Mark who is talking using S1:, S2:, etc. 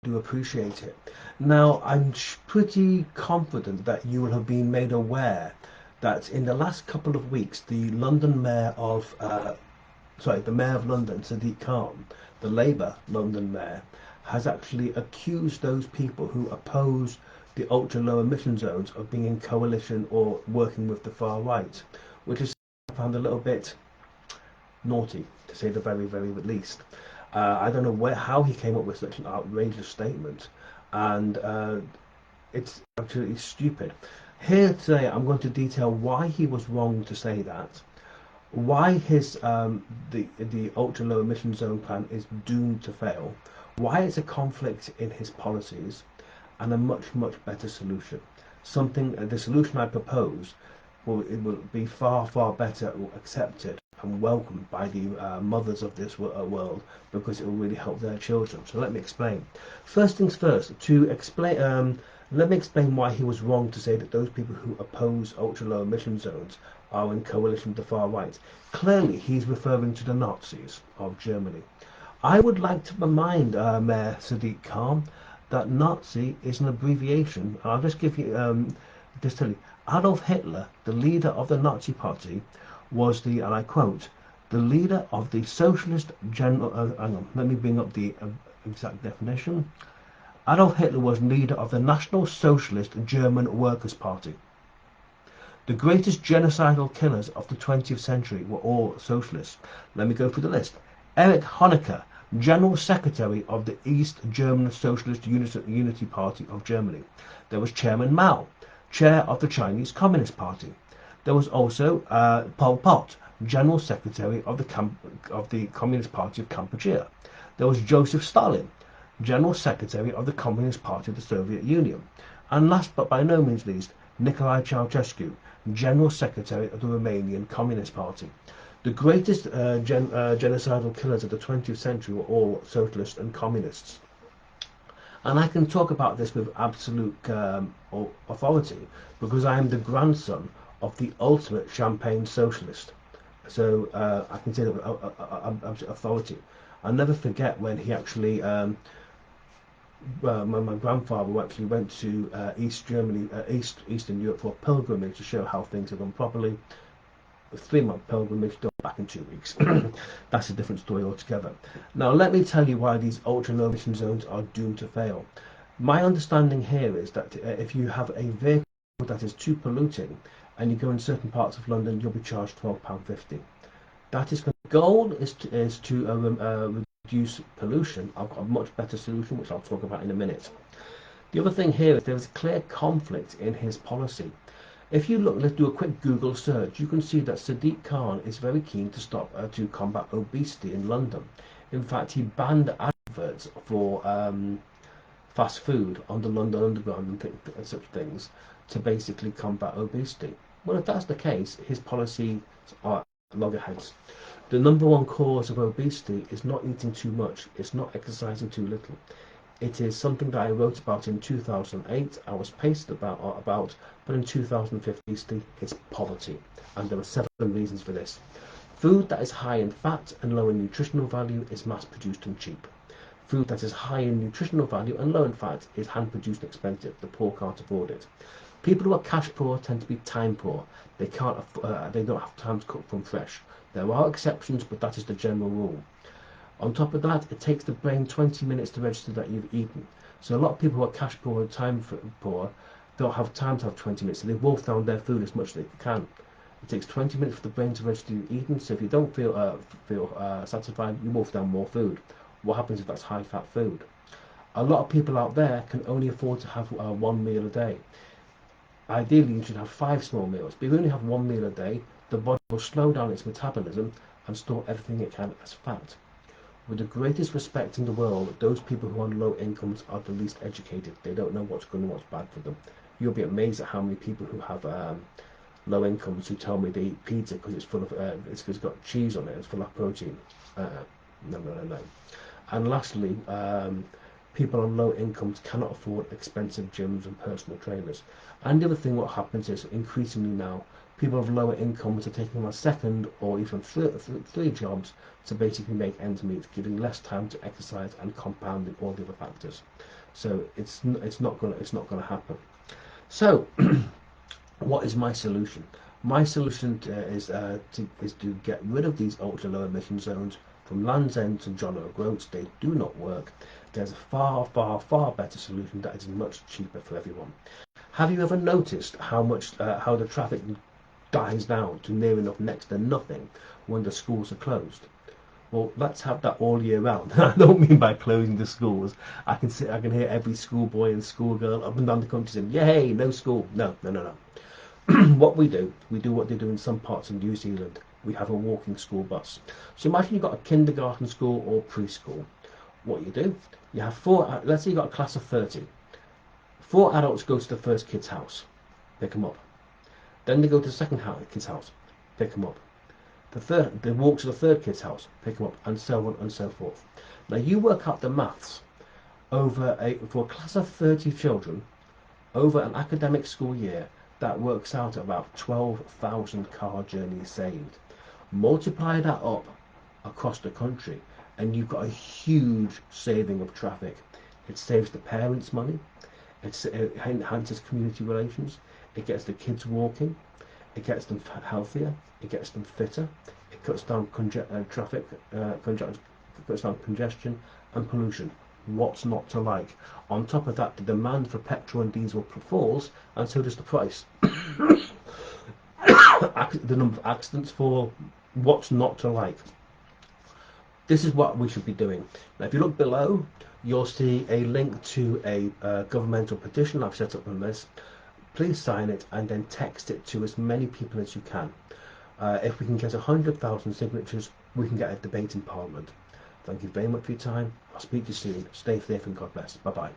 S1: do appreciate it. Now, I'm pretty confident that you will have been made aware that in the last couple of weeks, the Mayor of London, Sadiq Khan, the Labour London Mayor, has actually accused those people who oppose the ultra low emission zones of being in coalition or working with the far right, which is I found a little bit naughty, to say the very, very least. I don't know how he came up with such an outrageous statement, and it's absolutely stupid. Here today, I'm going to detail why he was wrong to say that, why his the ultra low emission zone plan is doomed to fail, why it's a conflict in his policies, and a much better solution. The solution I propose will be far better accepted and welcomed by the mothers of this world, because it will really help their children. So let me explain. First things first. Let me explain why he was wrong to say that those people who oppose ultra low emission zones are in coalition with the far right. Clearly, he's referring to the Nazis of Germany. I would like to remind Mayor Sadiq Khan that Nazi is an abbreviation. I'll just give you, just tell you, Adolf Hitler, the leader of the Nazi Party, was and I quote, the leader of the socialist general. Hang on, let me bring up the exact definition. Adolf Hitler was leader of the National Socialist German Workers' Party. The greatest genocidal killers of the 20th century were all socialists. Let me go through the list. Erich Honecker, General Secretary of the East German Socialist Unity Party of Germany. There was Chairman Mao, Chair of the Chinese Communist Party. There was also Pol Pot, General Secretary of the Communist Party of Kampuchea. There was Joseph Stalin, General Secretary of the Communist Party of the Soviet Union. And last but by no means least, Nicolae Ceausescu, General Secretary of the Romanian Communist Party. The greatest genocidal killers of the 20th century were all socialists and communists. And I can talk about this with absolute authority, because I am the grandson of the ultimate champagne socialist. So I can say that with absolute authority. I'll never forget when he actually, my grandfather actually went to East Germany, Eastern Europe for a pilgrimage to show how things are done properly. A 3-month pilgrimage done back in 2 weeks. That's a different story altogether. Now let me tell you why these ultra low emission zones are doomed to fail. My understanding here is that if you have a vehicle that is too polluting and you go in certain parts of London, you'll be charged £12.50. That is the goal is to reduce pollution. I've got a much better solution, which I'll talk about in a minute. The other thing here is there is a clear conflict in his policy. If you look, let's do a quick Google search, you can see that Sadiq Khan is very keen to combat obesity in London. In fact, he banned adverts for fast food on the London Underground and such things to basically combat obesity. Well, if that's the case, his policies are loggerheads. The number one cause of obesity is not eating too much, it's not exercising too little. It is something that I wrote about in 2008. I was pasted about, but in 2015, it's poverty, and there are 7 reasons for this. Food that is high in fat and low in nutritional value is mass-produced and cheap. Food that is high in nutritional value and low in fat is hand-produced and expensive. The poor can't afford it. People who are cash poor tend to be time poor. They don't have time to cook from fresh. There are exceptions, but that is the general rule. On top of that, it takes the brain 20 minutes to register that you've eaten. So a lot of people who are cash poor and time poor don't have time to have 20 minutes, so they wolf down their food as much as they can. It takes 20 minutes for the brain to register you've eaten, so if you don't feel satisfied, you wolf down more food. What happens if that's high-fat food? A lot of people out there can only afford to have 1 meal a day. Ideally, you should have 5 small meals, but if you only have 1 meal a day, the body will slow down its metabolism and store everything it can as fat. With the greatest respect in the world, those people who are on low incomes are the least educated. They don't know what's good and what's bad for them. You'll be amazed at how many people who have low incomes who tell me they eat pizza because it's full of it's got cheese on it, it's full of protein. No. And lastly, people on low incomes cannot afford expensive gyms and personal trainers. And the other thing, what happens is increasingly now, People of lower incomes are taking on second or even three jobs to basically make ends meet, giving less time to exercise and compounding all the other factors. So it's not gonna happen. So what is my solution? My solution is to get rid of these ultra low emission zones from Land's End to John O'Groats. They do not work. There's a far better solution that is much cheaper for everyone. Have you ever noticed how the traffic dies down to near enough next to nothing when the schools are closed? Well, let's have that all year round. I don't mean by closing the schools. I can hear every schoolboy and schoolgirl up and down the country saying, "Yay, no school!" No. What we do what they do in some parts of New Zealand. We have a walking school bus. So imagine you've got a kindergarten school or preschool. What you do, you have four. Let's say you've got a class of 30. 4 adults go to the first kid's house, pick them up. Then they go to the second kid's house, pick them up. They walk to the third kid's house, pick them up, and so on and so forth. Now you work out the maths for a class of 30 children over an academic school year. That works out at about 12,000 car journeys saved. Multiply that up across the country, and you've got a huge saving of traffic. It saves the parents money. It enhances community relations. It gets the kids walking. It gets them healthier. It gets them fitter. It cuts down cuts down congestion and pollution. What's not to like? On top of that, the demand for petrol and diesel falls, and so does the price. The number of accidents fall. What's not to like? This is what we should be doing. Now, if you look below, you'll see a link to a governmental petition I've set up on this. Please sign it and then text it to as many people as you can. If we can get 100,000 signatures, we can get a debate in Parliament. Thank you very much for your time. I'll speak to you soon. Stay safe and God bless. Bye-bye.